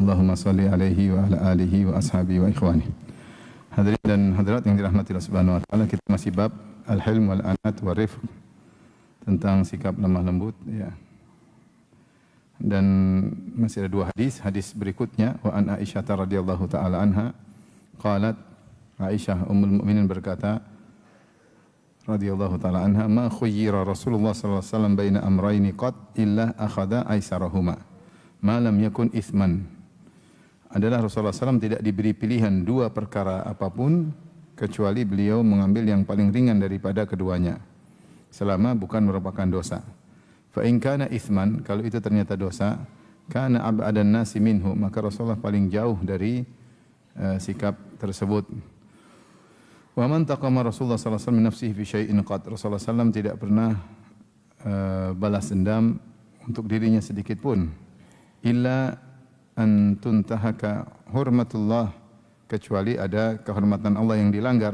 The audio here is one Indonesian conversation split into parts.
Allahumma salli alaihi wa ala alihi wa ashabihi wa ikhwani. Hadirin dan hadirat yang dirahmati Allah Subhanahu wa taala, kita masih bab al-hilm wal anat wa rifq, tentang sikap lemah lembut ya. Dan masih ada dua hadis. Hadis berikutnya, wa an Aisyah radhiyallahu taala anha qalat, Aisyah ummul mukminin berkata radhiyallahu taala anha, ma khuyyira Rasulullah sallallahu alaihi wasallam baina amrayni qad illa akhadha aisarahuma ma lam yakun itsman. Adalah Rasulullah SAW tidak diberi pilihan dua perkara apapun kecuali beliau mengambil yang paling ringan daripada keduanya selama bukan merupakan dosa. Fa in kana itsman, kalau itu ternyata dosa, kana ab'adan nasi minhu, maka Rasulullah paling jauh dari sikap tersebut. Wa man taqama Rasulullah sallallahu alaihi wasallam min nafsihi fi syai'in qad, Rasulullah SAW tidak pernah balas dendam untuk dirinya sedikit pun, illa an tuntahaka hurmatullah, kecuali ada kehormatan Allah yang dilanggar.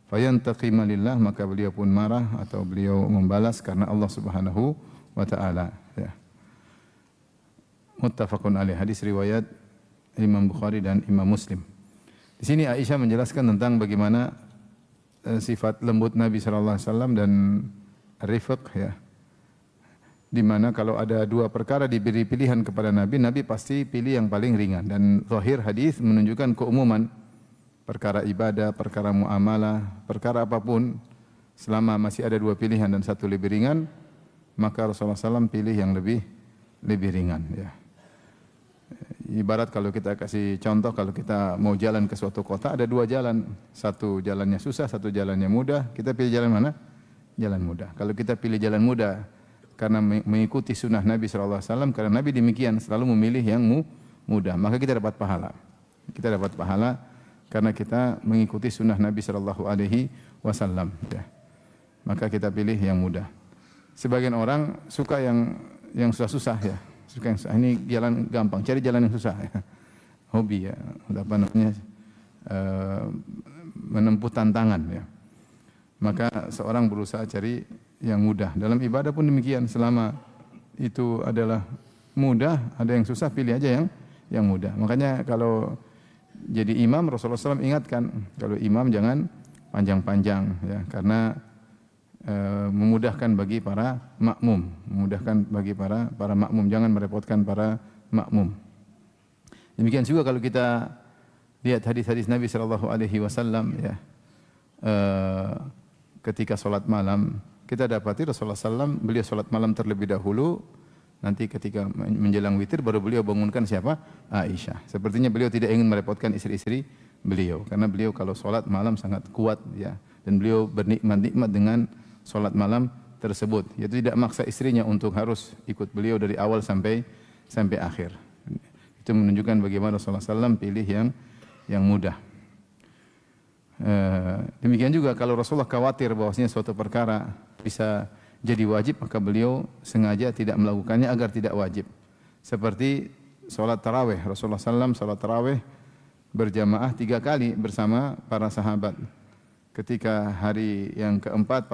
Fayantaqima lillah, maka beliau pun marah atau beliau membalas karena Allah Subhanahu wa taala ya. Muttafaqun alaih, hadis riwayat Imam Bukhari dan Imam Muslim. Di sini Aisyah menjelaskan tentang bagaimana sifat lembut Nabi sallallahu alaihi wasallam dan rifq ya. Di mana kalau ada dua perkara diberi pilihan kepada Nabi, Nabi pasti pilih yang paling ringan. Dan zahir hadis menunjukkan keumuman perkara ibadah, perkara muamalah, perkara apapun, selama masih ada dua pilihan dan satu lebih ringan, maka Rasulullah SAW pilih yang lebih ringan. Ya. Ibarat kalau kita kasih contoh, kalau kita mau jalan ke suatu kota, ada dua jalan, satu jalannya susah, satu jalannya mudah. Kita pilih jalan mana? Jalan mudah. Kalau kita pilih jalan mudah karena mengikuti sunnah Nabi SAW, karena Nabi demikian selalu memilih yang mudah, maka kita dapat pahala. Kita dapat pahala karena kita mengikuti sunnah Nabi SAW. Ya. Maka kita pilih yang mudah. Sebagian orang suka yang susah-susah ya, suka yang susah. Ini jalan gampang, cari jalan yang susah. Ya. Hobi ya, apa namanya, menempuh tantangan ya. Maka seorang berusaha cari yang mudah. Dalam ibadah pun demikian, selama itu adalah mudah, ada yang susah, pilih aja yang mudah. Makanya kalau jadi imam, Rasulullah SAW ingatkan, kalau imam jangan panjang-panjang ya, karena memudahkan bagi para makmum, jangan merepotkan para makmum. Demikian juga kalau kita lihat hadis-hadis Nabi SAW ya, ketika salat malam, kita dapati Rasulullah SAW, beliau salat malam terlebih dahulu, nanti ketika menjelang witir baru beliau bangunkan siapa? Aisyah. Sepertinya beliau tidak ingin merepotkan istri-istri beliau, karena beliau kalau salat malam sangat kuat ya, dan beliau bernikmat-nikmat dengan salat malam tersebut. Yaitu tidak maksa istrinya untuk harus ikut beliau dari awal sampai akhir. Itu menunjukkan bagaimana Rasulullah SAW pilih yang mudah. Demikian juga kalau Rasulullah khawatir bahwasanya suatu perkara bisa jadi wajib, maka beliau sengaja tidak melakukannya agar tidak wajib. Seperti salat tarawih, Rasulullah SAW salat tarawih berjamaah 3 kali bersama para sahabat. Ketika hari yang keempat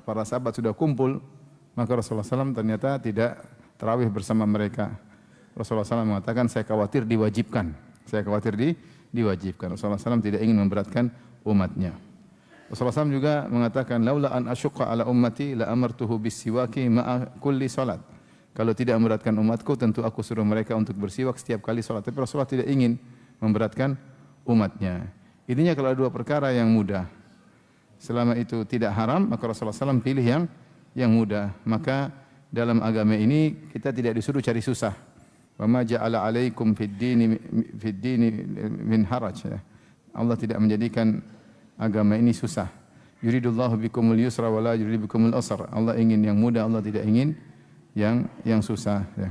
para sahabat sudah kumpul, maka Rasulullah SAW ternyata tidak tarawih bersama mereka. Rasulullah SAW mengatakan, saya khawatir diwajibkan. Rasulullah SAW tidak ingin memberatkan umatnya. Rasulullah SAW juga mengatakan, laula an asyqa ala ummati la amartuhu bis-siwaki ma'a kulli salat. Kalau tidak memberatkan umatku, tentu aku suruh mereka untuk bersiwak setiap kali salat. Tapi Rasulullah tidak ingin memberatkan umatnya. Intinya kalau ada dua perkara yang mudah, selama itu tidak haram, maka Rasulullah SAW pilih yang mudah. Maka dalam agama ini kita tidak disuruh cari susah. Wa ma ja'ala 'alaikum fid dini min haraj. Allah tidak menjadikan agama ini susah. Yuridullahu bikumul yusra wa la yuridu bikumul usra. Allah ingin yang mudah, Allah tidak ingin yang susah ya.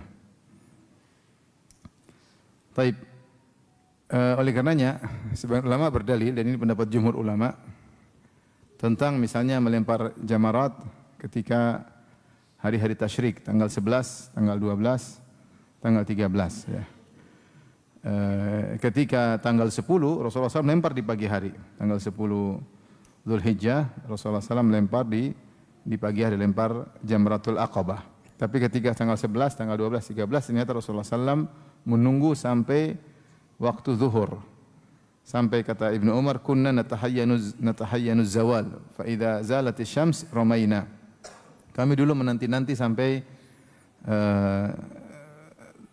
Taib. Oleh karenanya sebagian ulama berdalil, dan ini pendapat jumhur ulama, tentang misalnya melempar jamarat ketika hari-hari tasyrik, tanggal 11, tanggal 12, tanggal 13 ya. Ketika tanggal 10 Rasulullah SAW melempar di pagi hari. Tanggal 10 Dzulhijjah Rasulullah SAW melempar di pagi hari, lempar Jamratul Aqabah. Tapi ketika tanggal 11, tanggal 12, 13 ternyata Rasulullah SAW menunggu sampai waktu zuhur. Sampai kata Ibnu Umar, kunna natahayyanu zawal, fa idza zalatis syams ramaina. Kami dulu menanti-nanti sampai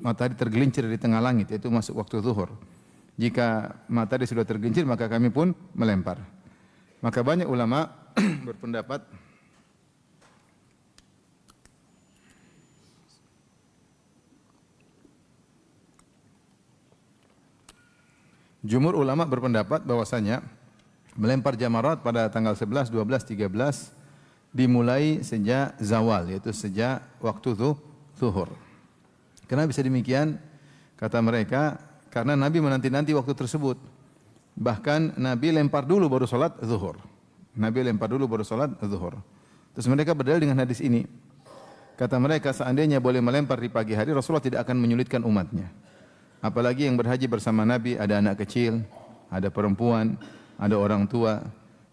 matahari tergelincir di tengah langit, yaitu masuk waktu zuhur. Jika matahari sudah tergelincir, maka kami pun melempar. Maka banyak ulama berpendapat jumhur ulama berpendapat bahwasanya melempar jamarat pada tanggal 11, 12, 13 dimulai sejak zawal, yaitu sejak waktu zuhur. Kenapa bisa demikian? Kata mereka, karena Nabi menanti-nanti waktu tersebut. Bahkan Nabi lempar dulu baru salat zuhur. Nabi lempar dulu baru salat zuhur. Terus mereka berdalil dengan hadis ini. Kata mereka, seandainya boleh melempar di pagi hari, Rasulullah tidak akan menyulitkan umatnya. Apalagi yang berhaji bersama Nabi, ada anak kecil, ada perempuan, ada orang tua.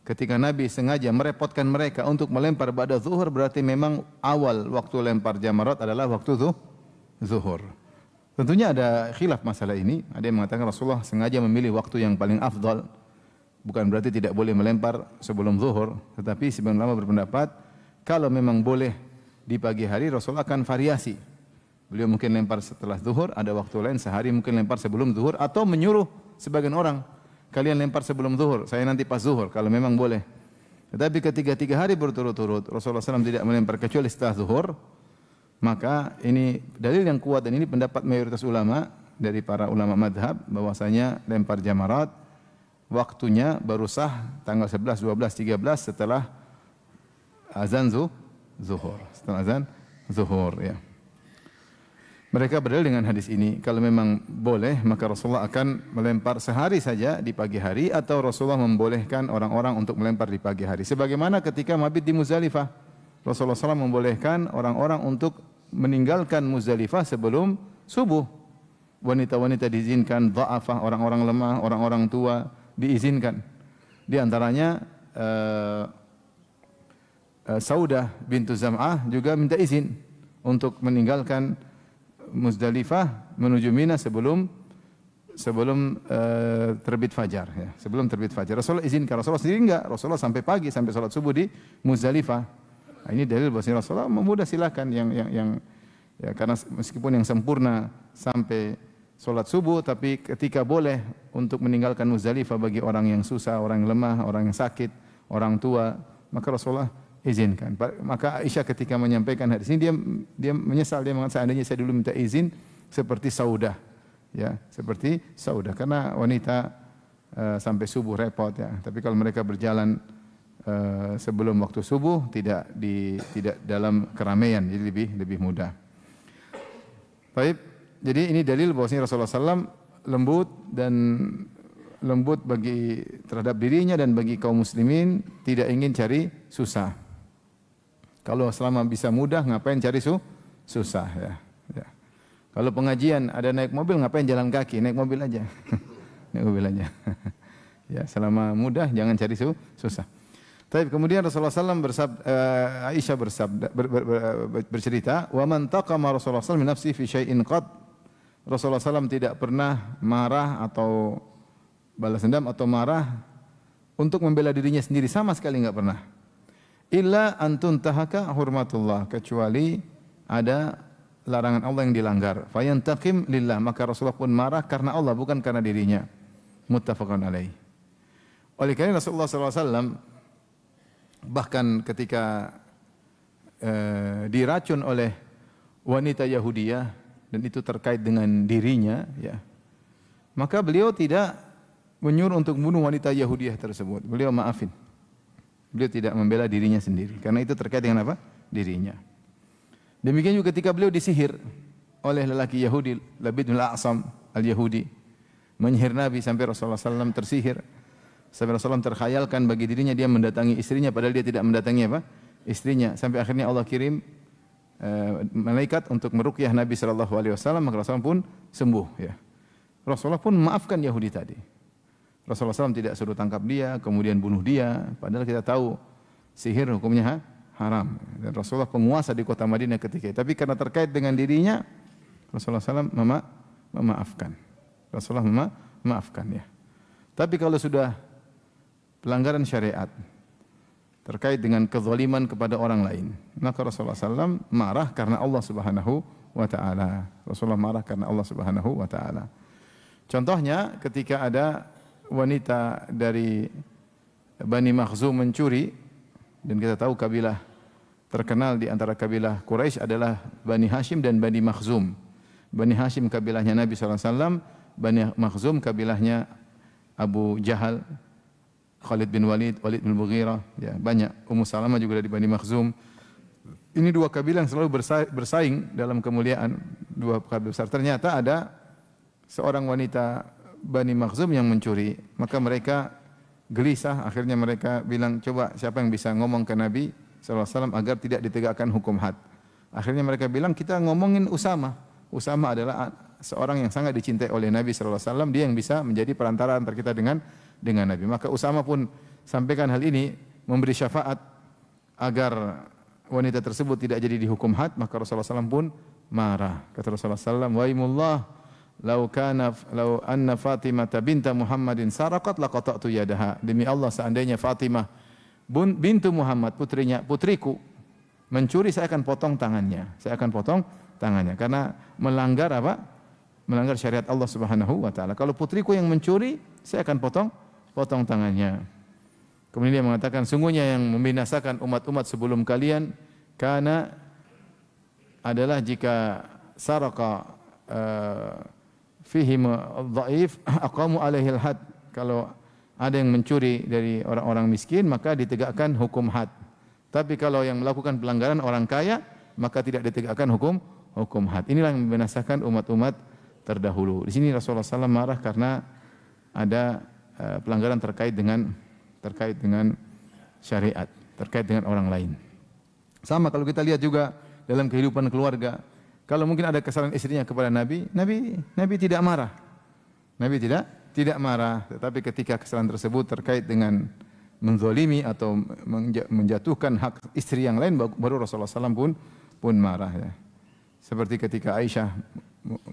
Ketika Nabi sengaja merepotkan mereka untuk melempar pada zuhur, berarti memang awal waktu lempar jamarat adalah waktu zuhur. Tentunya ada khilaf masalah ini. Ada yang mengatakan Rasulullah sengaja memilih waktu yang paling afdal. Bukan berarti tidak boleh melempar sebelum zuhur. Tetapi sebagian ulama berpendapat, kalau memang boleh di pagi hari, Rasulullah akan variasi. Beliau mungkin lempar setelah zuhur, ada waktu lain sehari mungkin lempar sebelum zuhur, atau menyuruh sebagian orang, kalian lempar sebelum zuhur, saya nanti pas zuhur, kalau memang boleh. Tetapi ketika 3 hari berturut-turut Rasulullah SAW tidak melempar kecuali setelah zuhur, maka ini dalil yang kuat, dan ini pendapat mayoritas ulama dari para ulama madhab, bahwasanya lempar jamarat waktunya baru sah tanggal 11, 12, 13 setelah azan zuhur, setelah azan zuhur, ya. Mereka berdalil dengan hadis ini, kalau memang boleh maka Rasulullah akan melempar sehari saja di pagi hari, atau Rasulullah membolehkan orang-orang untuk melempar di pagi hari. Sebagaimana ketika mabit di Muzdalifah, Rasulullah SAW membolehkan orang-orang untuk meninggalkan Muzdalifah sebelum subuh. Wanita-wanita diizinkan, dha'afah, orang-orang lemah, orang-orang tua diizinkan. Di antaranya Saudah bintu Zam'ah juga minta izin untuk meninggalkan Muzdalifah menuju Mina sebelum terbit fajar, ya. Sebelum terbit fajar. Rasulullah izinkan, Rasulullah sendiri enggak. Rasulullah sampai pagi, sampai salat subuh di Muzdalifah. Nah, ini dalil bahwa Rasulullah memudah, silakan yang ya, karena meskipun yang sempurna sampai salat subuh, tapi ketika boleh untuk meninggalkan Muzdalifah bagi orang yang susah, orang yang lemah, orang yang sakit, orang tua, maka Rasulullah izinkan. Maka Aisyah ketika menyampaikan hadis ini, dia menyesal, dia mengatakan seandainya saya dulu minta izin seperti Saudah, ya, seperti Saudah, karena wanita sampai subuh repot, ya. Tapi kalau mereka berjalan sebelum waktu subuh, tidak dalam keramaian, jadi lebih mudah. Baik, jadi ini dalil bahwasanya Rasulullah SAW lembut bagi terhadap dirinya dan bagi kaum muslimin, tidak ingin cari susah. Kalau selama bisa mudah, ngapain cari susah, ya. Kalau pengajian ada naik mobil, ngapain jalan kaki? Naik mobil aja. Naik mobil aja. Ya, selama mudah jangan cari susah. Tapi kemudian Rasulullah SAW Aisyah bercerita, "Wa man taqama Rasulullah SAW min nafsihi fi syai'in qad." Rasulullah SAW tidak pernah marah atau balas dendam atau marah untuk membela dirinya sendiri, sama sekali enggak pernah. Illa antun tahaka hurmatullah, kecuali ada larangan Allah yang dilanggar. Fayantaqim lillah, maka Rasulullah pun marah karena Allah, bukan karena dirinya. Muttafaqun alaih. Oleh karena Rasulullah SAW bahkan ketika diracun oleh wanita Yahudiyah, dan itu terkait dengan dirinya, ya, maka beliau tidak menyuruh untuk membunuh wanita Yahudiyah tersebut. Beliau maafin. Beliau tidak membela dirinya sendiri, karena itu terkait dengan apa? Dirinya. Demikian juga ketika beliau disihir oleh lelaki Yahudi, Labid bin Al-A'sam Al-Yahudi, menyihir Nabi sampai Rasulullah SAW tersihir. Sampai Rasulullah SAW terkhayalkan bagi dirinya dia mendatangi istrinya, padahal dia tidak mendatangi apa? Istrinya. Sampai akhirnya Allah kirim malaikat untuk meruqyah Nabi SAW, maka Rasulullah pun sembuh, ya. Rasulullah pun memaafkan Yahudi tadi. Rasulullah SAW tidak suruh tangkap dia, kemudian bunuh dia, padahal kita tahu sihir hukumnya haram. Dan Rasulullah penguasa di kota Madinah ketika itu. Tapi karena terkait dengan dirinya, Rasulullah SAW memaafkan. Rasulullah maafkan ya. Tapi kalau sudah pelanggaran syariat terkait dengan kezaliman kepada orang lain, maka Rasulullah SAW marah karena Allah Subhanahu wa taala. Rasulullah marah karena Allah Subhanahu wa taala. Contohnya ketika ada wanita dari Bani Makhzum mencuri, dan kita tahu kabilah terkenal di antara kabilah Quraisy adalah Bani Hashim dan Bani Makhzum. Bani Hashim kabilahnya Nabi SAW, Bani Makhzum kabilahnya Abu Jahal, Khalid bin Walid, Walid bin Mughirah, ya, banyak. Ummu Salamah juga dari Bani Makhzum. Ini dua kabilah yang selalu bersaing dalam kemuliaan, dua kabilah besar. Ternyata ada seorang wanita Bani Makhzum yang mencuri, maka mereka gelisah, akhirnya mereka bilang, coba siapa yang bisa ngomong ke Nabi SAW agar tidak ditegakkan hukum had. Akhirnya mereka bilang, kita ngomongin Usama. Usama adalah seorang yang sangat dicintai oleh Nabi SAW, dia yang bisa menjadi perantara antara kita dengan Nabi. Maka Usama pun sampaikan hal ini, memberi syafaat agar wanita tersebut tidak jadi dihukum had, maka Rasulullah SAW pun marah. Kata Rasulullah SAW, waimullah, lau anna Fatimah binta Muhammadin saraqat laqata'tu yadaha. Demi Allah, seandainya Fatimah bintu Muhammad, putriku mencuri, saya akan potong tangannya. Saya akan potong tangannya karena melanggar apa? Melanggar syariat Allah Subhanahu wa taala. Kalau putriku yang mencuri, saya akan potong tangannya. Kemudian dia mengatakan, sungguhnya yang membinasakan umat-umat sebelum kalian karena adalah jika saraka fihim dhaif aqamu alaihil had. Kalau ada yang mencuri dari orang-orang miskin, maka ditegakkan hukum had. Tapi kalau yang melakukan pelanggaran orang kaya, maka tidak ditegakkan hukum had. Inilah yang membinasakan umat-umat terdahulu. Di sini Rasulullah SAW marah karena ada pelanggaran terkait dengan syariat, terkait dengan orang lain. Sama kalau kita lihat juga dalam kehidupan keluarga, kalau mungkin ada kesalahan istrinya kepada Nabi tidak marah. Nabi tidak marah, tetapi ketika kesalahan tersebut terkait dengan menzalimi atau menjatuhkan hak istri yang lain, baru Rasulullah SAW pun marah ya. Seperti ketika Aisyah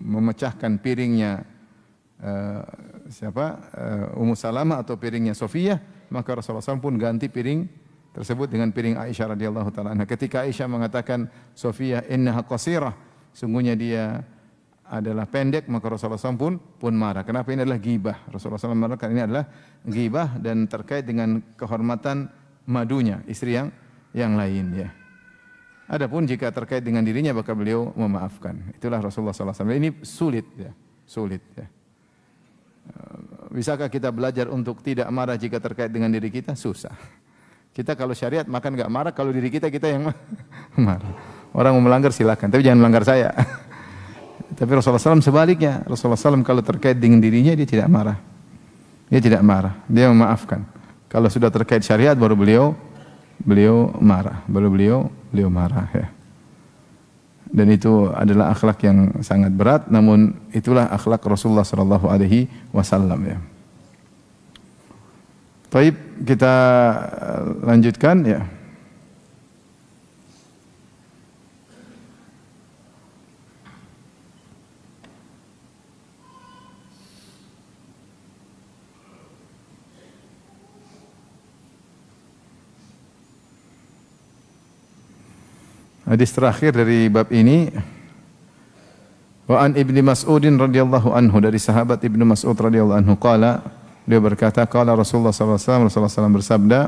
memecahkan piringnya Ummu Salamah atau piringnya Sofiyah, maka Rasulullah SAW pun ganti piring tersebut dengan piring Aisyah radhiyallahu taala anha. Ketika Aisyah mengatakan Sofiyah innaha qasirah, sungguhnya dia adalah pendek, maka Rasulullah SAW pun marah. Kenapa? Ini adalah ghibah. Rasulullah SAW marah karena ini adalah ghibah dan terkait dengan kehormatan madunya istri yang lain ya. Adapun jika terkait dengan dirinya, maka beliau memaafkan. Itulah Rasulullah SAW. Ini sulit ya. Bisakah kita belajar untuk tidak marah jika terkait dengan diri kita? Susah. Kita kalau syariat makan enggak marah, kalau diri kita yang marah. Orang mau melanggar silakan, tapi jangan melanggar saya. Tapi Rasulullah SAW sebaliknya. Rasulullah SAW kalau terkait dengan dirinya dia tidak marah. Dia memaafkan. Kalau sudah terkait syariat baru beliau marah. Beliau marah ya. Dan itu adalah akhlak yang sangat berat, namun itulah akhlak Rasulullah sallallahu alaihi wasallam ya. Baik, kita lanjutkan ya. Hadis terakhir dari bab ini, wa an Ibnu Mas'udin radhiyallahu anhu, dari sahabat Ibnu Mas'ud radhiyallahu anhu qala, dia berkata qala Rasulullah sallallahu alaihi wasallam, Rasulullah SAW bersabda,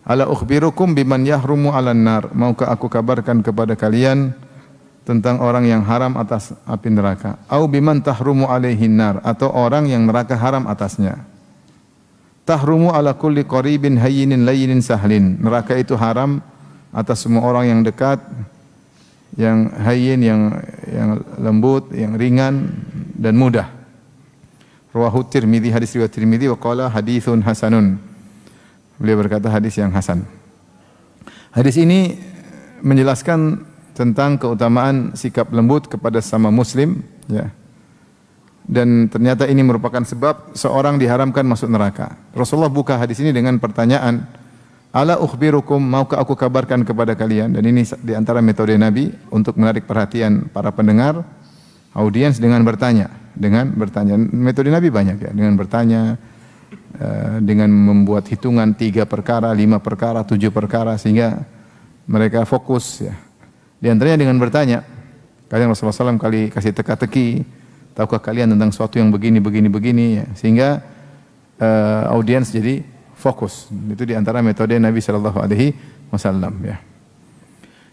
ala ukhbirukum biman yahrumu 'alan nar, maukah aku kabarkan kepada kalian tentang orang yang haram atas api neraka, au biman tahrumu 'alaihin nar, atau orang yang neraka haram atasnya. Tahrumu ala kulli qaribin hayyinin layyinin sahlin, neraka itu haram atas semua orang yang dekat, yang hayyin, yang lembut, yang ringan dan mudah. Rawahu Tirmidzi, hadis riwayat Tirmidzi, wa qala haditsun hasanun. Beliau berkata hadis yang hasan. Hadis ini menjelaskan tentang keutamaan sikap lembut kepada sesama muslim ya. Dan ternyata ini merupakan sebab seorang diharamkan masuk neraka. Rasulullah buka hadis ini dengan pertanyaan, ala ukhbirukum, maukah aku kabarkan kepada kalian? Dan ini di antara metode Nabi untuk menarik perhatian para pendengar, audiens, dengan bertanya. dengan bertanya. Metode Nabi banyak ya, dengan bertanya, dengan membuat hitungan 3 perkara, 5 perkara, 7 perkara sehingga mereka fokus ya. Di antaranya dengan bertanya. Kadang Rasulullah SAW kali kasih teka-teki, tahukah kalian tentang sesuatu yang begini ya, sehingga audiens jadi fokus. Itu di antara metode Nabi sallallahu alaihi wasallam ya.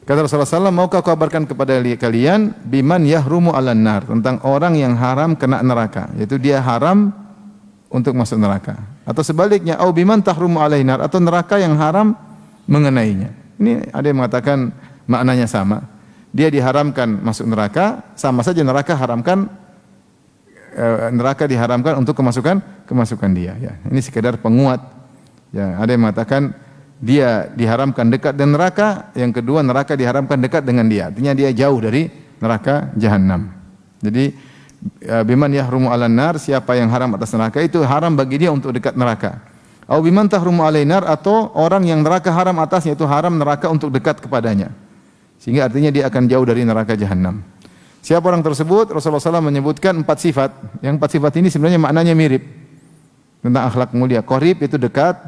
Kata Rasulullah SAW, maukah kau kabarkan kepada kalian biman yahrumu 'alan nar, tentang orang yang haram kena neraka, yaitu dia haram untuk masuk neraka. Atau sebaliknya, au biman tahrumu 'alaihi nar, atau neraka yang haram mengenainya. Ini ada yang mengatakan maknanya sama. Dia diharamkan masuk neraka, sama saja neraka diharamkan untuk kemasukan dia ya. Ini sekedar penguat. Ya, ada yang mengatakan dia diharamkan dekat dengan neraka, yang kedua neraka diharamkan dekat dengan dia. Artinya dia jauh dari neraka jahanam. Jadi biman yahrumu 'alan nar, siapa yang haram atas neraka itu haram bagi dia untuk dekat neraka. Au biman tahrumu 'alaihi nar, atau orang yang neraka haram atasnya itu haram neraka untuk dekat kepadanya. Sehingga artinya dia akan jauh dari neraka jahanam. Siapa orang tersebut? Rasulullah SAW menyebutkan 4 sifat. Yang 4 sifat ini sebenarnya maknanya mirip tentang akhlak mulia. Qarib itu dekat,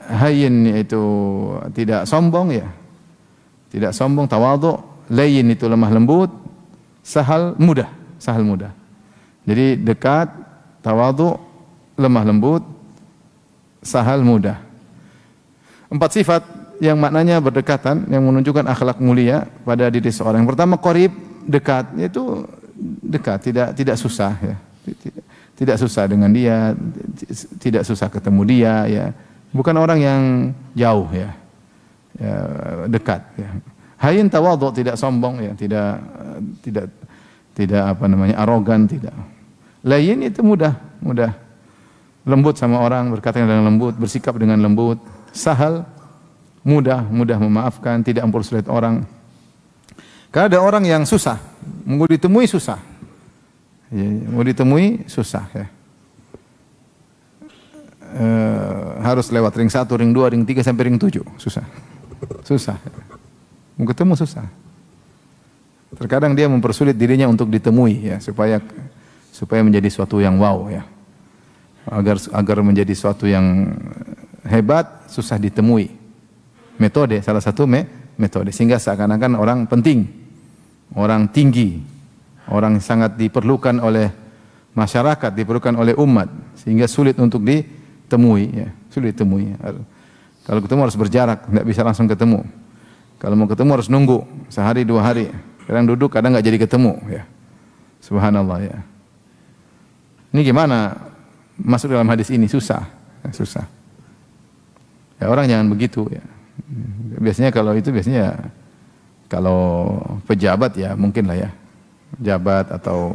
hayyin itu tidak sombong ya, tidak sombong, tawadhu, layyin itu lemah lembut, sahal mudah. Jadi dekat, tawadhu, lemah lembut, sahal mudah. 4 sifat yang maknanya berdekatan, yang menunjukkan akhlak mulia pada diri seorang. Yang pertama qarib, dekat, yaitu dekat, tidak susah ya. Tidak susah dengan dia, tidak susah ketemu dia ya. Bukan orang yang jauh ya, dekat ya. Hayyin tawadhu, tidak sombong ya, tidak arogan, tidak. Layyin itu mudah, lembut sama orang, berkata dengan lembut, bersikap dengan lembut. Sahal, mudah memaafkan, tidak mempersulit orang. Karena ada orang yang susah, mau ditemui susah. Ya, mau ditemui susah ya. Harus lewat ring 1, ring 2, ring 3 sampai ring 7, susah. Mau ketemu susah. Terkadang dia mempersulit dirinya untuk ditemui ya, supaya menjadi suatu yang wow ya. Agar menjadi suatu yang hebat susah ditemui. Metode, salah satu metode, sehingga seakan-akan orang penting, orang tinggi, orang sangat diperlukan oleh masyarakat, diperlukan oleh umat, sehingga sulit untuk ditemui ya, sulit ditemui. Kalau ketemu harus berjarak, tidak bisa langsung ketemu. Kalau mau ketemu harus nunggu sehari 2 hari. Kadang duduk, kadang nggak jadi ketemu ya. Subhanallah ya. Ini gimana masuk dalam hadis ini? Susah. Ya, orang jangan begitu ya. Biasanya kalau pejabat ya mungkin lah ya, pejabat atau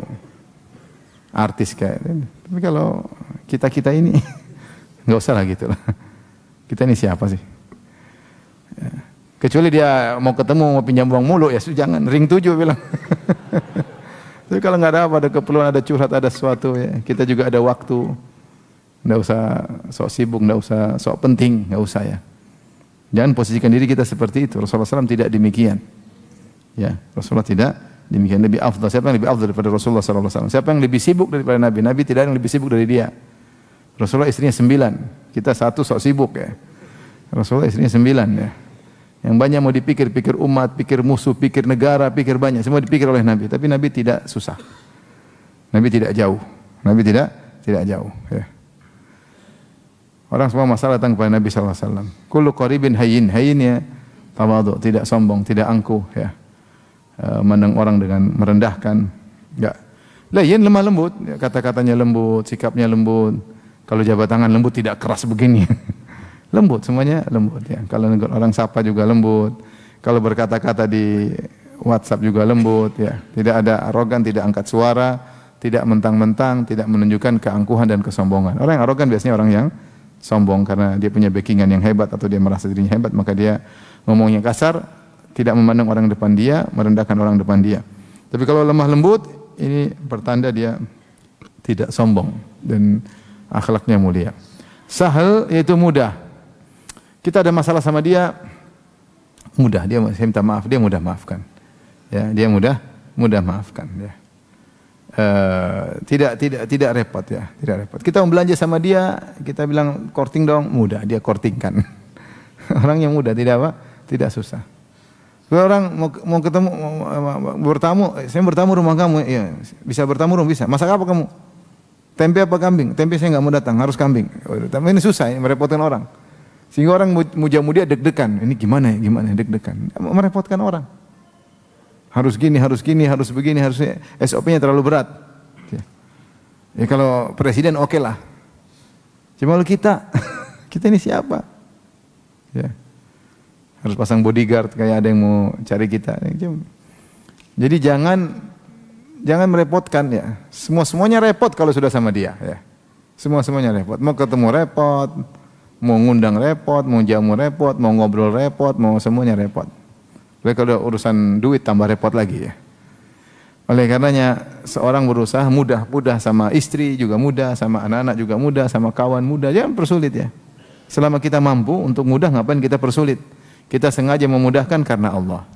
artis kayak. Tapi kalau kita ini nggak usah lah gitu lah. Kita ini siapa sih? Ya. Kecuali dia mau ketemu, mau pinjam uang mulu ya jangan, ring 7 bilang. Tapi kalau nggak ada keperluan, ada curhat, ada sesuatu ya, kita juga ada waktu. Nggak usah sok sibuk, nggak usah sok penting, nggak usah ya. Jangan posisikan diri kita seperti itu. Rasulullah SAW tidak demikian. Ya, Rasulullah tidak demikian. Lebih afdal. Siapa yang lebih afdal daripada Rasulullah SAW? Siapa yang lebih sibuk daripada Nabi? Nabi tidak ada yang lebih sibuk dari dia. Rasulullah istrinya 9. Kita 1 sok sibuk ya. Rasulullah istrinya 9 ya. Yang banyak mau dipikir umat, pikir musuh, pikir negara, pikir banyak. Semua dipikir oleh Nabi. Tapi Nabi tidak susah. Nabi tidak jauh. Nabi tidak jauh. Ya. Orang semua masalah datang kepada Nabi SAW. Kullu qaribin hayyin. Hayyin ya tawadhu, tidak sombong, tidak angkuh ya. Memandang orang dengan merendahkan. Enggak. Layyin lemah lembut, ya, kata-katanya lembut, sikapnya lembut. Kalau jabat tangan lembut, tidak keras begini. Lembut, semuanya lembut ya. Kalau orang sapa juga lembut. Kalau berkata-kata di WhatsApp juga lembut ya. Tidak ada arogan, tidak angkat suara, tidak mentang-mentang, tidak menunjukkan keangkuhan dan kesombongan. Orang yang arogan biasanya orang yang sombong karena dia punya backingan yang hebat atau dia merasa dirinya hebat, maka dia ngomongnya kasar, tidak memandang orang depan dia, merendahkan orang depan dia. Tapi kalau lemah lembut, ini pertanda dia tidak sombong dan akhlaknya mulia. Sahal yaitu mudah. Kita ada masalah sama dia, mudah. Dia saya minta maaf, dia mudah maafkan. Ya, dia mudah maafkan. Ya. tidak repot ya, tidak repot. Kita mau belanja sama dia, kita bilang korting dong, mudah dia kortingkan. Orang yang mudah, tidak apa? Tidak susah. Kalau orang mau ketemu bertamu, saya bertamu rumah kamu, ya bisa bertamu rumah bisa. Masak apa kamu? Tempe apa kambing? Tempe saya nggak mau datang, harus kambing. Tapi ini susah, ini merepotkan orang. Sehingga orang muja-mudi deg-degan. Ini gimana ya? Gimana deg-degan? Merepotkan orang. Harus gini, harus begini, harusnya SOP-nya terlalu berat. Ya kalau presiden oke lah. Cuma kalau kita ini siapa? Ya. Harus pasang bodyguard kayak ada yang mau cari kita. Jadi jangan merepotkan ya. Semuanya repot kalau sudah sama dia ya. Semuanya repot. Mau ketemu repot, mau ngundang repot, mau jamu repot, mau ngobrol repot, mau semuanya repot. Lalu kalau urusan duit tambah repot lagi ya. Oleh karenanya seorang berusaha mudah sama istri juga mudah, sama anak-anak juga mudah, sama kawan mudah. Jangan persulit ya. Selama kita mampu untuk mudah, ngapain kita persulit? Kita sengaja memudahkan karena Allah.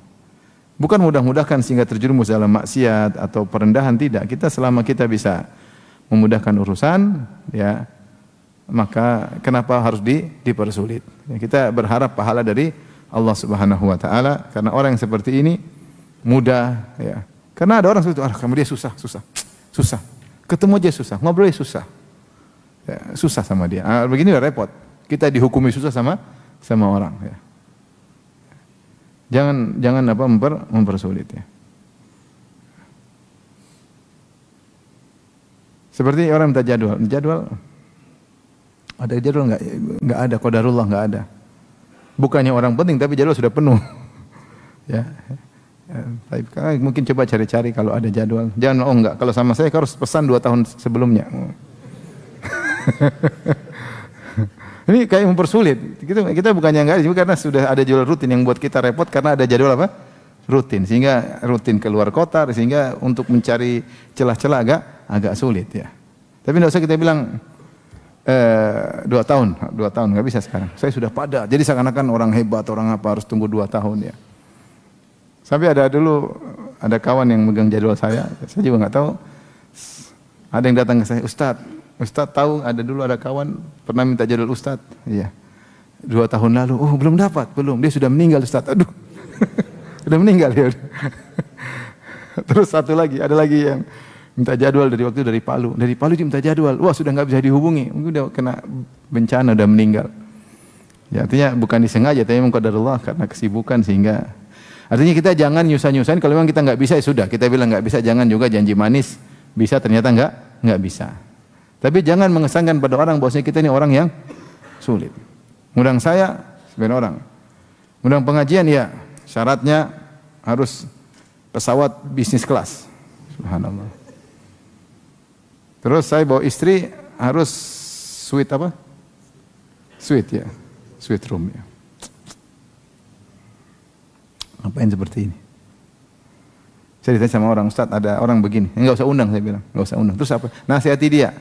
Bukan mudah-mudahkan sehingga terjerumus dalam maksiat atau perendahan, tidak. Kita selama kita bisa memudahkan urusan, ya, maka kenapa harus dipersulit? Ya, kita berharap pahala dari Allah Subhanahu wa taala karena orang yang seperti ini mudah, ya. Karena ada orang seperti itu, kamu dia susah. Ketemu aja susah, ngobrol susah. Ya, susah sama dia. Begini udah repot. Kita dihukumi susah sama orang, ya. Jangan mempersulit ya. Seperti orang minta jadwal ada jadwal enggak ada, qadarullah enggak ada. Bukannya orang penting tapi jadwal sudah penuh. Ya. Mungkin coba cari-cari kalau ada jadwal. Jangan enggak, kalau sama saya harus pesan 2 tahun sebelumnya. Ini kayak mempersulit. Kita bukannya enggak, karena sudah ada jadwal rutin yang buat kita repot karena ada jadwal apa? Rutin. Sehingga rutin keluar kota, sehingga untuk mencari celah-celah agak sulit ya. Tapi tidak usah kita bilang 2 tahun enggak bisa sekarang. Saya sudah padat. Jadi seakan-akan orang hebat, orang apa harus tunggu 2 tahun ya. Sampai ada kawan yang megang jadwal saya juga enggak tahu. Ada yang datang ke saya, Ustaz tahu dulu ada kawan pernah minta jadwal Ustaz. Iya. 2 tahun lalu. Oh, belum dapat. Belum. Dia sudah meninggal Ustaz. Aduh. Sudah meninggal ya. Terus ada lagi yang minta jadwal dari Palu. Dari Palu dia minta jadwal. Wah, sudah enggak bisa dihubungi. Mungkin udah kena bencana, udah meninggal. Ya, artinya bukan disengaja, tapi memang qadarullah karena kesibukan sehingga artinya kita jangan nyusah-nyusahin. Kalau memang kita enggak bisa ya sudah, kita bilang enggak bisa, jangan juga janji manis bisa ternyata enggak bisa. Tapi jangan mengesankan pada orang bahwasanya kita ini orang yang sulit. Ngundang saya sebagian orang. Ngundang pengajian ya, syaratnya harus pesawat bisnis kelas. Subhanallah. Terus saya bawa istri harus suite apa? Suite ya. Suite room ya. Ngapain seperti ini? Saya ditanya sama orang, Ustaz ada orang begini. Enggak usah undang, saya bilang. Enggak usah undang. Terus apa? Nasihati dia.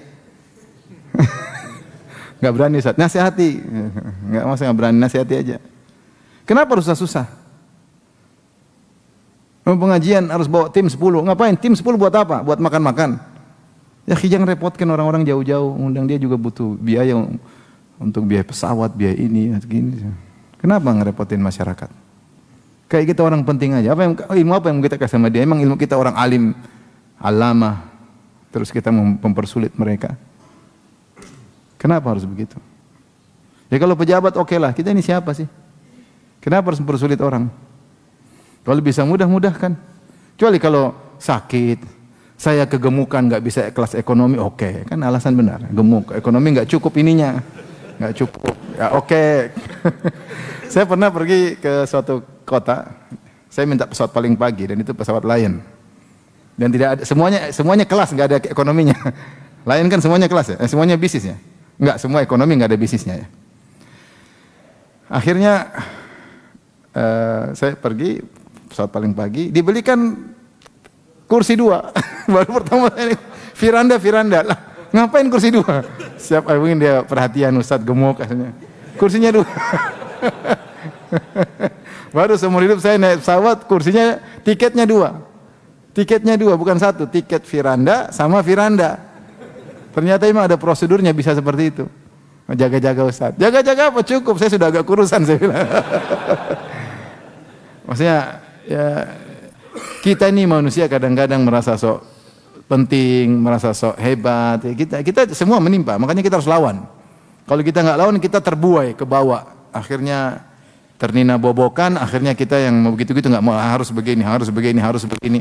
Enggak berani Ustaz, nasihati. Enggak berani, nasihati aja. Kenapa harus susah? Pengajian harus bawa tim 10. Ngapain? Tim 10 buat apa? Buat makan-makan. Ya jangan repotkan orang-orang jauh-jauh. Undang dia juga butuh biaya untuk biaya pesawat, biaya ini, gini. Kenapa ngerepotin masyarakat? Kayak kita orang penting aja. Ilmu apa yang kita kasih sama dia? Emang ilmu kita orang alim, alama. Terus kita mempersulit mereka. Kenapa harus begitu? Ya kalau pejabat oke lah, kita ini siapa sih? Kenapa harus mempersulit orang? Kalau bisa mudah-mudahkan. Kecuali kalau sakit, saya kegemukan nggak bisa kelas ekonomi, oke, kan alasan benar. Gemuk, ekonomi nggak cukup ininya, nggak cukup. Ya oke. Saya pernah pergi ke suatu kota, saya minta pesawat paling pagi dan itu pesawat Lion. Dan tidak ada semuanya kelas, nggak ada ekonominya. Lion kan semuanya kelas ya, semuanya bisnis ya. Enggak, semua ekonomi enggak ada bisnisnya ya. Akhirnya saya pergi pesawat paling pagi, dibelikan kursi 2. Baru pertama kali Firanda lah. Ngapain kursi 2? Siap, mungkin dia perhatian Ustaz gemuk katanya. Kursinya 2. Baru seumur hidup saya naik pesawat, kursinya tiketnya 2. Tiketnya dua, bukan satu. Tiket Firanda sama Firanda. Ternyata memang ada prosedurnya bisa seperti itu. Jaga-jaga Ustaz. Jaga-jaga apa? Cukup, saya sudah agak kurusan saya bilang. Maksudnya ya kita ini manusia kadang-kadang merasa sok penting, merasa sok hebat. Ya, kita semua menimpa, makanya kita harus lawan. Kalau kita nggak lawan, kita terbuai ke bawah. Akhirnya ternina bobokan, akhirnya kita yang mau begitu-gitu nggak mau, harus begini, harus begini, harus begini.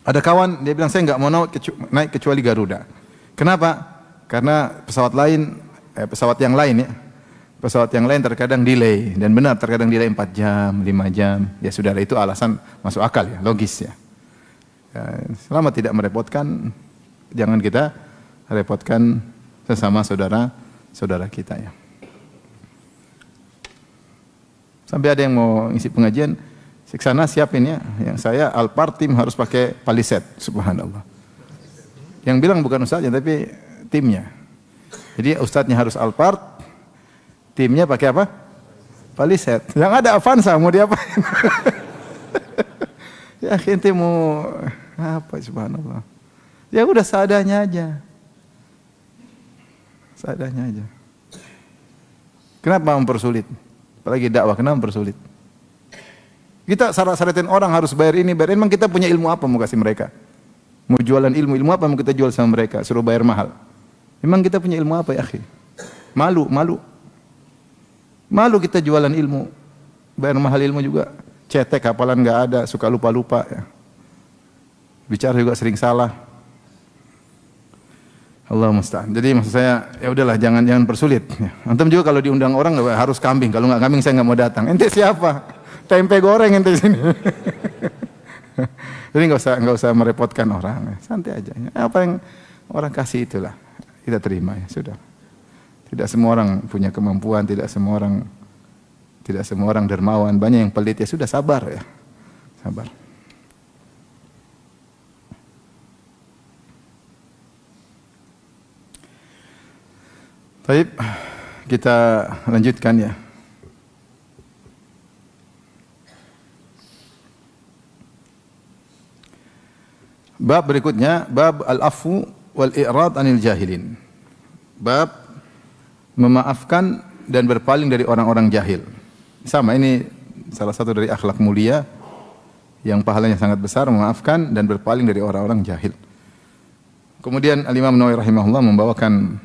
Ada kawan dia bilang saya nggak mau naik kecuali Garuda. Kenapa? Karena pesawat yang lain ya. Pesawat yang lain terkadang delay, dan benar terkadang delay 4 jam, 5 jam. Ya sudah, itu alasan masuk akal ya, logis ya. Selama tidak merepotkan, jangan kita repotkan sesama saudara kita ya. Sampai ada yang mau ngisi pengajian, sana siapin ya. Yang saya Alphard tim harus pakai paliset, subhanallah. Yang bilang bukan ustaznya tapi timnya. Jadi ustaznya harus Alphard, timnya pakai apa? Paliset. Yang ada Avanza mau diapain? Ya ente mau apa, subhanallah. Ya udah seadanya aja. Seadanya aja. Kenapa mempersulit? Apalagi dakwah, kenapa mempersulit? Kita syarat-syaratin orang harus bayar ini, bayar ini. Memang kita punya ilmu apa mau kasih mereka? Mau jualan ilmu apa mau kita jual sama mereka? Suruh bayar mahal. Memang kita punya ilmu apa ya akhi? Malu. Malu kita jualan ilmu. Bayar mahal ilmu juga. Cetek, hafalan nggak ada, suka lupa-lupa ya. Bicara juga sering salah. Allah musta'an. Jadi maksud saya, ya udahlah jangan persulit. Ya. Antum juga kalau diundang orang harus kambing. Kalau nggak kambing saya nggak mau datang. Ente siapa? Tempe goreng ente sini. Jadi nggak usah merepotkan orang. Santai aja. Apa yang orang kasih itulah kita terima ya sudah. Tidak semua orang punya kemampuan, tidak semua orang dermawan. Banyak yang pelit ya sudah, sabar ya. Sabar. Baik, kita lanjutkan ya. Bab berikutnya, bab al-afu wal i'rad anil jahilin. Bab memaafkan dan berpaling dari orang-orang jahil. Sama, ini salah satu dari akhlak mulia yang pahalanya sangat besar, memaafkan dan berpaling dari orang-orang jahil. Kemudian Al-Imam Nawawi rahimahullah membawakan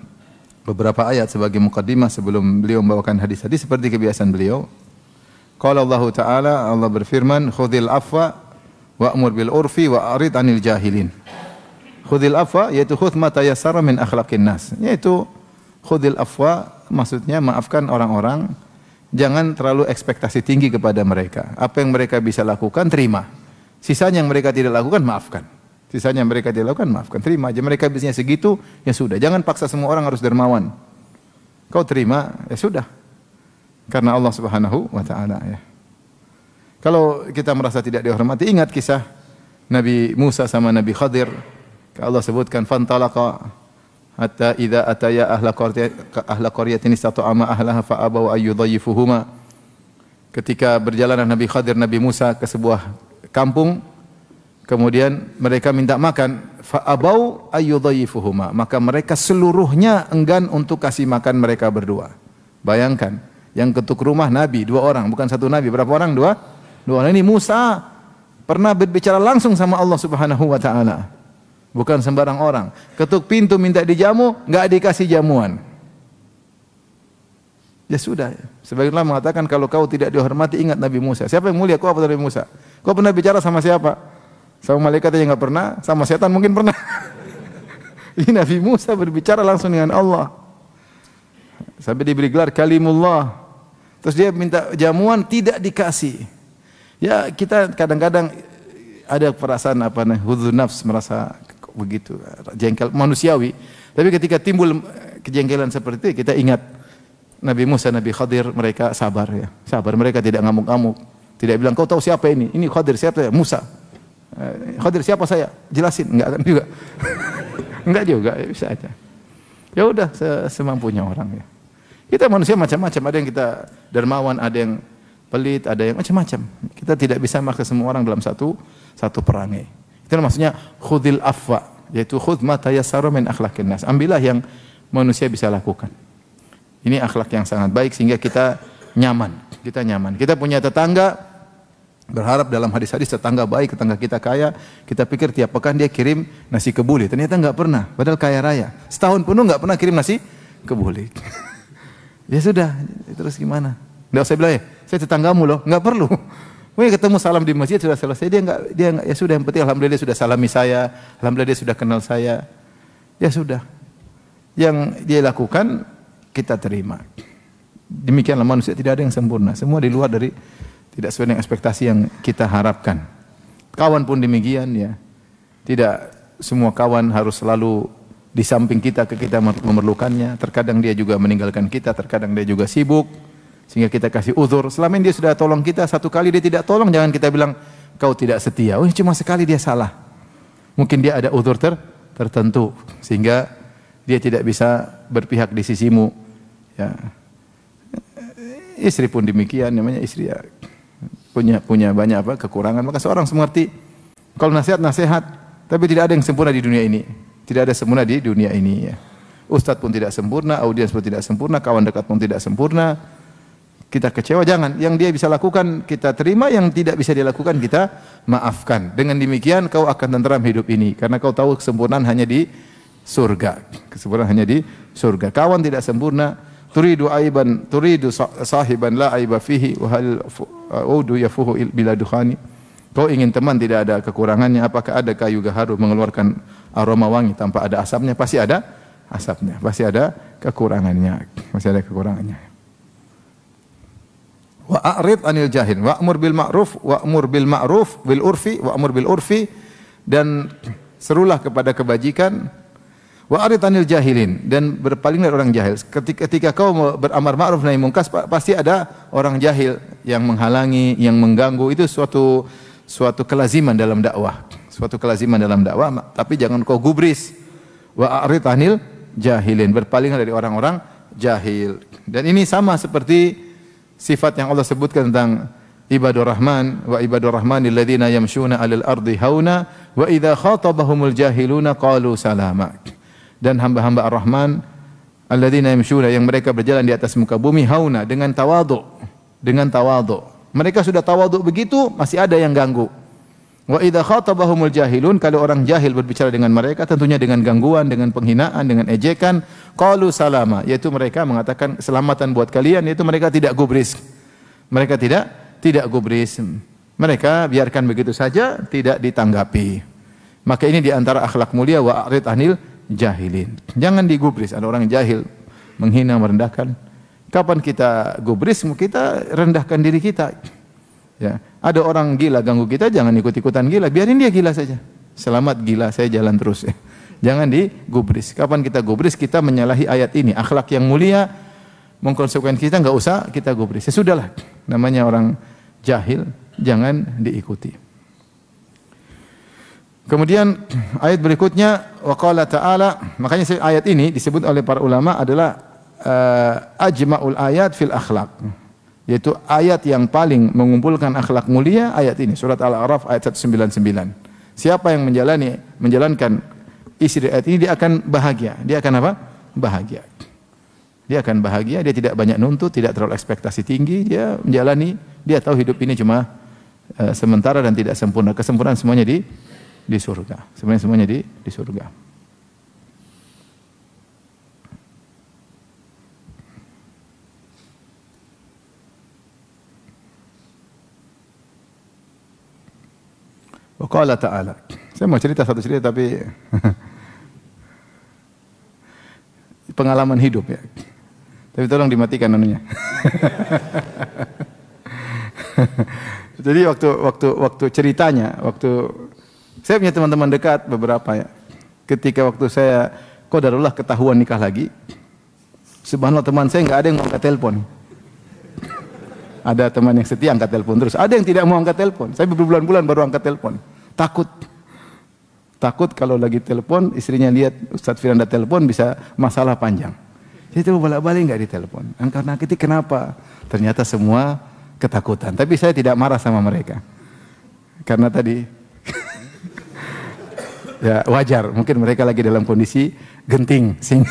beberapa ayat sebagai muqaddimah sebelum beliau membawakan hadis-hadis seperti kebiasaan beliau. Qala Allah Ta'ala, Allah berfirman, khudhil afwa wa'mur bil urfi wa'arid anil jahilin. Khudhil afwa yaitu khudh ma tayassara min akhlaqin nas. Yaitu khudhil afwa maksudnya maafkan orang-orang, jangan terlalu ekspektasi tinggi kepada mereka. Apa yang mereka bisa lakukan terima. Sisanya yang mereka tidak lakukan maafkan. Sisanya yang mereka tidak lakukan maafkan. Terima aja, mereka bisanya segitu ya sudah. Jangan paksa semua orang harus dermawan. Kau terima ya sudah. Karena Allah Subhanahu wa taala ya. Kalau kita merasa tidak dihormati, ingat kisah Nabi Musa sama Nabi Khadir. Allah sebutkan fantalaqa hatta idza ataya ahla qaryatin istata'ama ahlaha fa abaw ayyudhayyifuhuma. Ketika berjalan Nabi Khadir, Nabi Musa ke sebuah kampung, kemudian mereka minta makan, fa abaw ayyudhayyifuhuma, maka mereka seluruhnya enggan untuk kasih makan mereka berdua. Bayangkan, yang ketuk rumah Nabi, 2 orang, bukan satu Nabi, berapa orang? 2 orang. Ini Musa pernah berbicara langsung sama Allah Subhanahu wa taala. Bukan sembarang orang. Ketuk pintu minta dijamu, enggak dikasih jamuan. Ya sudah. Sebagian ulama mengatakan kalau kau tidak dihormati, ingat Nabi Musa. Siapa yang mulia? Kau apa Nabi Musa? Kau pernah bicara sama siapa? Sama malaikat aja enggak pernah, sama setan mungkin pernah. Ini Nabi Musa berbicara langsung dengan Allah. Sampai diberi gelar kalimullah. Terus dia minta jamuan, tidak dikasih. Ya kita kadang-kadang ada perasaan hudzu nafs, merasa begitu jengkel manusiawi. Tapi ketika timbul kejengkelan seperti itu, kita ingat Nabi Musa, Nabi Khadir, mereka sabar ya. Sabar, mereka tidak ngamuk-ngamuk. Tidak bilang kau tahu siapa ini? Ini Khadir, siapa ya? Musa. Khadir siapa saya? Jelasin, enggak kan juga. Enggak juga, bisa aja. Ya udah semampunya orang ya. Kita manusia macam-macam, ada yang kita dermawan, ada yang pelit, ada yang macam-macam. Kita tidak bisa maksa semua orang dalam satu perangai. Itu maksudnya khudil afwa, yaitu khudh ma tayassara min akhlaqin nas. Ambillah yang manusia bisa lakukan. Ini akhlak yang sangat baik sehingga kita nyaman. Kita nyaman. Kita punya tetangga, berharap dalam hadis-hadis tetangga baik, tetangga kita kaya, kita pikir tiap pekan dia kirim nasi kebuli. Ternyata enggak pernah, padahal kaya raya. Setahun penuh enggak pernah kirim nasi kebuli. Ya sudah, terus gimana? Enggak usah bilang, saya tetanggamu loh, enggak perlu. Mungkin ketemu salam di masjid sudah selesai, dia enggak, ya sudah, yang penting alhamdulillah dia sudah salami saya, alhamdulillah dia sudah kenal saya. Ya sudah. Yang dia lakukan kita terima. Demikianlah manusia, tidak ada yang sempurna. Semua di luar dari tidak sesuai dengan ekspektasi yang kita harapkan. Kawan pun demikian ya. Tidak semua kawan harus selalu di samping kita ketika memerlukannya. Terkadang dia juga meninggalkan kita, terkadang dia juga sibuk sehingga kita kasih uzur. Selama ini dia sudah tolong kita, satu kali dia tidak tolong, jangan kita bilang kau tidak setia. Oh, cuma sekali dia salah. Mungkin dia ada uzur tertentu sehingga dia tidak bisa berpihak di sisimu. Ya. Istri pun demikian, namanya istri ya, punya banyak kekurangan. Maka seorang mengerti kalau nasihat, tapi tidak ada yang sempurna di dunia ini. Tidak ada sempurna di dunia ini ya. Ustadz pun tidak sempurna, audiens pun tidak sempurna, kawan dekat pun tidak sempurna. Kita kecewa, jangan. Yang dia bisa lakukan kita terima, yang tidak bisa dia lakukan kita maafkan. Dengan demikian kau akan tenteram hidup ini karena kau tahu kesempurnaan hanya di surga. Kesempurnaan hanya di surga. Kawan tidak sempurna, turidu sahiban la aiba fihi wa hal udu yafuhu bila dukhani. Kau ingin teman tidak ada kekurangannya, apakah ada kayu gaharu mengeluarkan aroma wangi tanpa ada asapnya? Pasti ada asapnya, pasti ada kekurangannya, pasti ada kekurangannya. Wa a'rid anil jahil wa'mur bil ma'ruf bil urfi dan serulah kepada kebajikan. Wa a'rid anil jahilin dan berpaling dari orang jahil. Ketika kau beramar ma'ruf nahi munkar pasti ada orang jahil yang menghalangi, yang mengganggu. Itu suatu kelaziman dalam dakwah. Suatu kelaziman dalam dakwah, tapi jangan kau gubris. Wa a'rid anil jahilin, berpaling dari orang-orang jahil. Dan ini sama seperti sifat yang Allah sebutkan tentang ibadur rahman wa ibadur rahmanil ladzina yamshuna 'alal ardi hauna wa idza khatabahumul jahiluna qalu salama. Dan hamba-hamba Ar-Rahman alladzina yamshuna, yang mereka berjalan di atas muka bumi hauna, dengan tawadhu, Mereka sudah tawadhu begitu, masih ada yang ganggu. Wa idza khatabahumul jahilun, kalau orang jahil berbicara dengan mereka tentunya dengan gangguan, dengan penghinaan, dengan ejekan, qalu salama, yaitu mereka mengatakan keselamatan buat kalian, yaitu mereka tidak gubris. Mereka tidak gubris. Mereka biarkan begitu saja, tidak ditanggapi. Maka ini di antara akhlak mulia, wa a'rid anil jahilin. Jangan digubris. Ada orang jahil menghina, merendahkan. Kapan kita gubris? Kita rendahkan diri kita. Ya, ada orang gila ganggu kita, jangan ikut-ikutan gila, biarin dia gila saja. Selamat gila, saya jalan terus. Ya. Jangan digubris. Kapan kita gubris? Kita menyalahi ayat ini. Akhlak yang mulia mengkonsekuensikan kita, enggak usah kita gubris. Ya sudahlah. Namanya orang jahil, jangan diikuti. Kemudian ayat berikutnya waqala ta'ala, makanya ayat ini disebut oleh para ulama adalah ajma'ul ayat fil akhlaq. Yaitu ayat yang paling mengumpulkan akhlak mulia, ayat ini, surat Al-A'raf ayat 199. Siapa yang menjalankan isi ayat ini, dia akan bahagia. Dia akan apa? Bahagia. Dia akan bahagia, dia tidak banyak nuntut, tidak terlalu ekspektasi tinggi, dia menjalani, dia tahu hidup ini cuma sementara dan tidak sempurna. Kesempurnaan semuanya di surga. Semuanya di surga. Waqala ta'ala. Saya mau cerita satu cerita tapi pengalaman hidup ya. Tapi tolong dimatikan anunya. Jadi waktu ceritanya, saya punya teman-teman dekat beberapa ya. Ketika waktu saya qadarullah ketahuan nikah lagi, subhanallah teman saya enggak ada yang mau angkat telepon. Ada teman yang setia angkat telepon terus, ada yang tidak mau angkat telepon. Saya berbulan-bulan baru angkat telepon. Takut kalau lagi telepon istrinya lihat Ustaz Firanda telepon bisa masalah panjang. Jadi coba bolak-balik enggak ditelepon. Karena kita kenapa? Ternyata semua ketakutan. Tapi saya tidak marah sama mereka. Karena tadi Ya wajar, mungkin mereka lagi dalam kondisi genting, saya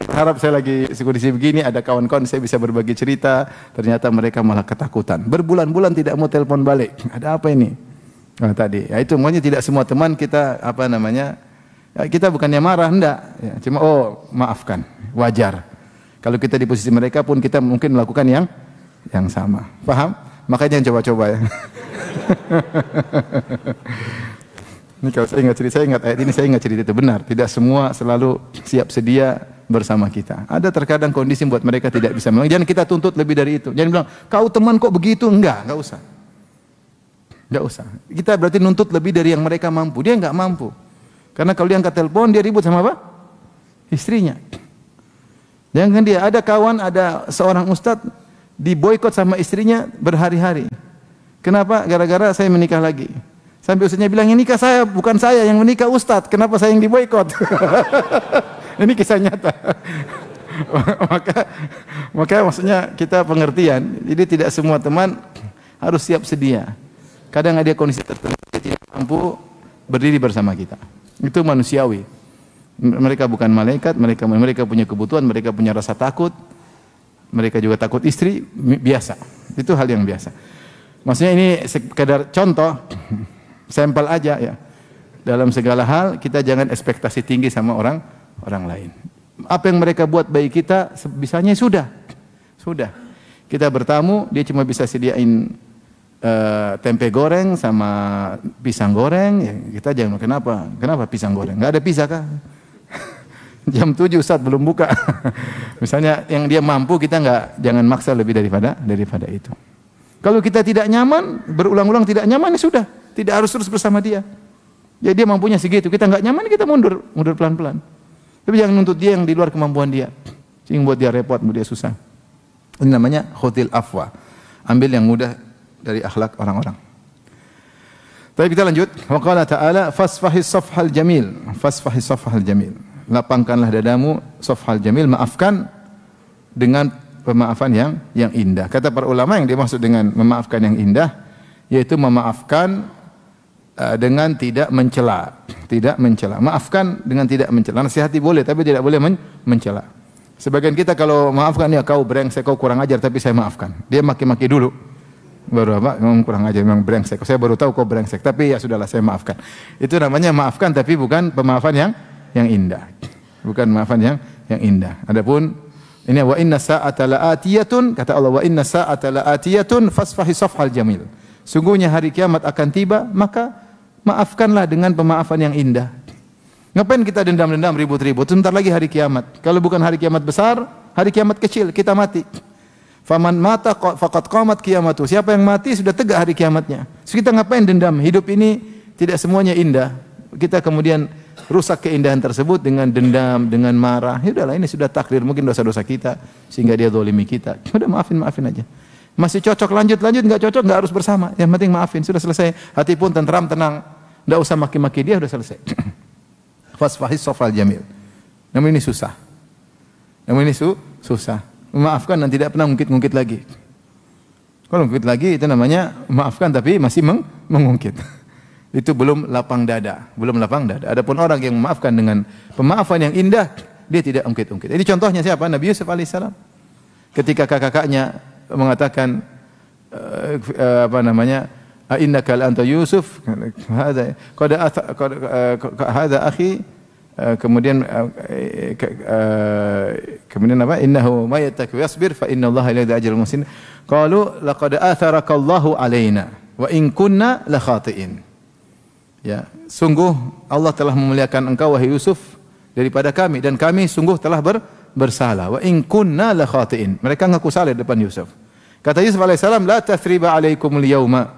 berharap saya lagi kondisi begini, ada kawan-kawan saya bisa berbagi cerita, ternyata mereka malah ketakutan. Berbulan-bulan tidak mau telepon balik. Ada apa ini? Nah, tadi, ya itu maunya tidak semua teman kita ya, kita bukannya marah, enggak. Ya, cuma maafkan, wajar. Kalau kita di posisi mereka pun kita mungkin melakukan yang sama. Paham? Makanya jangan coba-coba ya. Ini kalau saya ingat ayat ini, saya ingat cerita itu benar. Tidak semua selalu siap sedia bersama kita. Ada terkadang kondisi buat mereka tidak bisa menolong. Jangan kita tuntut lebih dari itu. Jangan bilang, kau teman kok begitu? Enggak usah. Enggak usah. Kita berarti nuntut lebih dari yang mereka mampu. Dia enggak mampu. Karena kalau dia angkat telepon, dia ribut sama apa? Istrinya. Jangan dia, ada kawan, ada seorang ustadz diboikot sama istrinya berhari-hari. Kenapa? Gara-gara saya menikah lagi. Sampai ustadznya bilang, ini nikah saya, bukan saya yang menikah ustadz. Kenapa saya yang diboikot? Ini kisah nyata. maka maksudnya kita pengertian. Jadi tidak semua teman harus siap sedia. Kadang ada kondisi tertentu dia tidak mampu berdiri bersama kita. Itu manusiawi. Mereka bukan malaikat, mereka punya kebutuhan, mereka punya rasa takut. Mereka juga takut istri, biasa. Itu hal yang biasa. Maksudnya ini sekedar contoh, sampel aja ya. Dalam segala hal kita jangan ekspektasi tinggi sama orang lain. Apa yang mereka buat bagi kita sebisanya sudah. Kita bertamu, dia cuma bisa sediain tempe goreng sama pisang goreng, ya kita jangan kenapa pisang goreng? Enggak ada pisah kah? Jam 7 Ustaz belum buka. Misalnya yang dia mampu, kita jangan maksa lebih daripada itu. Kalau kita tidak nyaman, berulang-ulang tidak nyaman, ya sudah, tidak harus terus bersama dia. Ya dia mampunya segitu, kita nggak nyaman, kita mundur pelan-pelan. Tapi jangan nuntut dia yang di luar kemampuan dia, sehingga buat dia repot, buat dia susah. Ini namanya khudil afwa. Ambil yang mudah dari akhlak orang-orang. Tapi kita lanjut. Wa qala ta'ala fasfahis safhal jamil. Fasfahis safhal jamil. Lapangkanlah dadamu safhal jamil, maafkan dengan pemaafan yang indah. Kata para ulama yang dimaksud dengan memaafkan yang indah yaitu memaafkan dengan tidak mencela. Tidak mencela. Maafkan dengan tidak mencela. Nasihati boleh tapi tidak boleh mencela. Sebagian kita kalau maafkan, ya kau brengsek, kau kurang ajar, tapi saya maafkan. Dia maki-maki dulu. Baru apa? Memang kurang ajar, memang brengsek. Saya baru tahu kau brengsek, tapi ya sudahlah saya maafkan. Itu namanya maafkan tapi bukan pemaafan yang indah. Bukan maafan yang indah. Adapun ini wa inna sa'ata la'atiyatun, kata Allah, wa inna sa'ata la'atiyatun fasfahi safhal jamil. Sungguhnya hari kiamat akan tiba, maka maafkanlah dengan pemaafan yang indah. Ngapain kita dendam-dendam, ribut-ribut? Sebentar lagi hari kiamat. Kalau bukan hari kiamat besar, hari kiamat kecil, kita mati. Faman mata faqad qamat qiyamatu. Siapa yang mati sudah tegak hari kiamatnya. So, kita ngapain dendam? Hidup ini tidak semuanya indah. Kita kemudian rusak keindahan tersebut dengan dendam, dengan marah. Ya udahlah, ini sudah takdir, mungkin dosa-dosa kita sehingga dia zalimi kita. Udah maafin aja. Masih cocok lanjut, enggak cocok enggak harus bersama. Yang penting maafin, sudah selesai. Hati pun tentram, tenang. Enggak usah maki-maki dia, sudah selesai. Fasfahis safhal jamil. Namun ini susah. Susah. Memaafkan dan tidak pernah ngungkit-ngungkit lagi. Kalau ngungkit lagi itu namanya maafkan tapi masih mengungkit. Itu belum lapang dada. Adapun orang yang memaafkan dengan pemaafan yang indah, dia tidak ungkit-ungkit. Ini contohnya siapa? Nabi Yusuf alaihissalam. Ketika kakaknya mengatakan innaka la anta Yusuf, hadza akhi, kemudian apa? Innahu may yattaqi wa yasbir fa innallaha la yudhi'u ajral muhsinin. Qalu laqad atharakallahu alaina wa in kunna la khati'in. Ya, sungguh Allah telah memuliakan engkau wahai Yusuf daripada kami, dan kami sungguh telah bersalah. Wa in kunna la khati'in. Mereka ngaku salah di depan Yusuf. Kata Yusuf alaihissalam, la tathriba alaikumul yauma.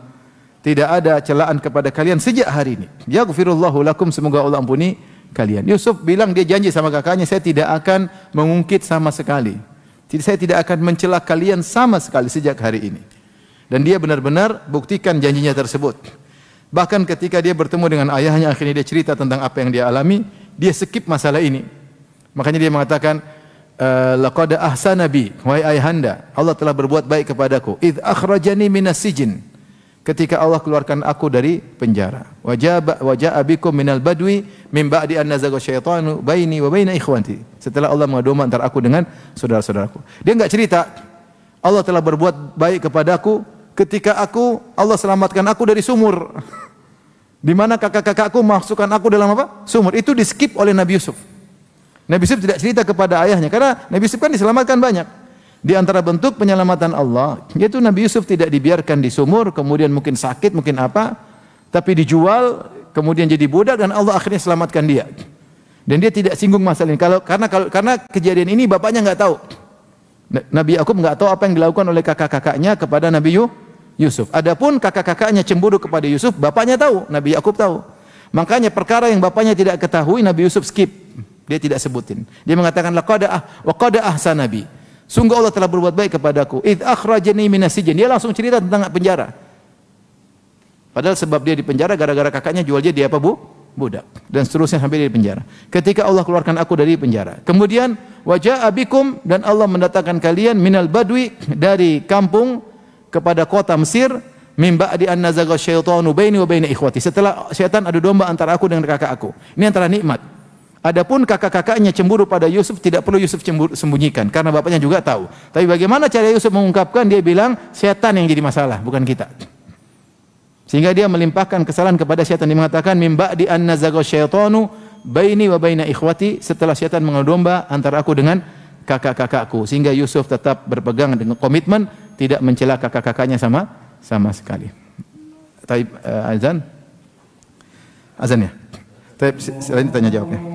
Tidak ada celaan kepada kalian sejak hari ini. Yaghfirullahu lakum, semoga Allah ampuni kalian. Yusuf bilang, dia janji sama kakaknya, saya tidak akan mengungkit sama sekali. Saya tidak akan mencela kalian sama sekali sejak hari ini. Dan dia benar-benar buktikan janjinya tersebut. Bahkan ketika dia bertemu dengan ayahnya, akhirnya dia cerita tentang apa yang dia alami, dia skip masalah ini. Makanya dia mengatakan, laqad ahsana bi, wahai ayahanda, Allah telah berbuat baik kepadaku. Idz akhrajani minas sijn. ketika Allah keluarkan aku dari penjara. Wa ja'a bikum minal badwi min ba'di an nazaga syaitanu baini wa baina ikhwati. Setelah Allah mengadu domba antara aku dengan saudara-saudaraku. Dia enggak cerita Allah telah berbuat baik kepadaku ketika Allah selamatkan aku dari sumur. Di mana kakak-kakakku masukkan aku dalam apa? Sumur. Itu di-skip oleh Nabi Yusuf. Nabi Yusuf tidak cerita kepada ayahnya karena Nabi Yusuf kan diselamatkan banyak. Di antara bentuk penyelamatan Allah, yaitu Nabi Yusuf tidak dibiarkan di sumur, kemudian mungkin sakit, mungkin apa, tapi dijual, kemudian jadi budak dan Allah akhirnya selamatkan dia. Dan dia tidak singgung masalah ini. Karena kejadian ini bapaknya enggak tahu. Nabi Yakub enggak tahu apa yang dilakukan oleh kakak-kakaknya kepada Nabi Yusuf. Adapun kakak-kakaknya cemburu kepada Yusuf, bapaknya tahu, Nabi Yakub tahu. Makanya perkara yang bapaknya tidak ketahui, Nabi Yusuf skip. Dia tidak sebutin. Dia mengatakan laqad ahsana bi. Sungguh Allah telah berbuat baik kepadaku. Idz akhrajani minas sijn. Dia langsung cerita tentang penjara. Padahal sebab dia di penjara gara-gara kakaknya jual dia apa, Bu? Budak. Dan seterusnya sampai dia di penjara. Ketika Allah keluarkan aku dari penjara. Kemudian wa jaa bikum, dan Allah mendatangkan kalian minal badwi, dari kampung kepada kota Mesir, mim ba'di an nazaga syaitanu baini wa baina ikhwati. Setelah syaitan adu domba antara aku dengan kakak aku. Ini antara nikmat. Adapun kakak-kakaknya cemburu pada Yusuf, tidak perlu Yusuf sembunyikan karena bapaknya juga tahu. Tapi bagaimana cara Yusuf mengungkapkan? Dia bilang setan yang jadi masalah, bukan kita. Sehingga dia melimpahkan kesalahan kepada setan. Dia mengatakan mim ba'di an nazaga syaitanu baini wa baina ikhwati, setelah setan mengadu domba antara aku dengan kakak-kakakku. Sehingga Yusuf tetap berpegang dengan komitmen tidak mencela kakak-kakaknya sama sekali. Taib azan ya. Taib selain tanya jawabnya.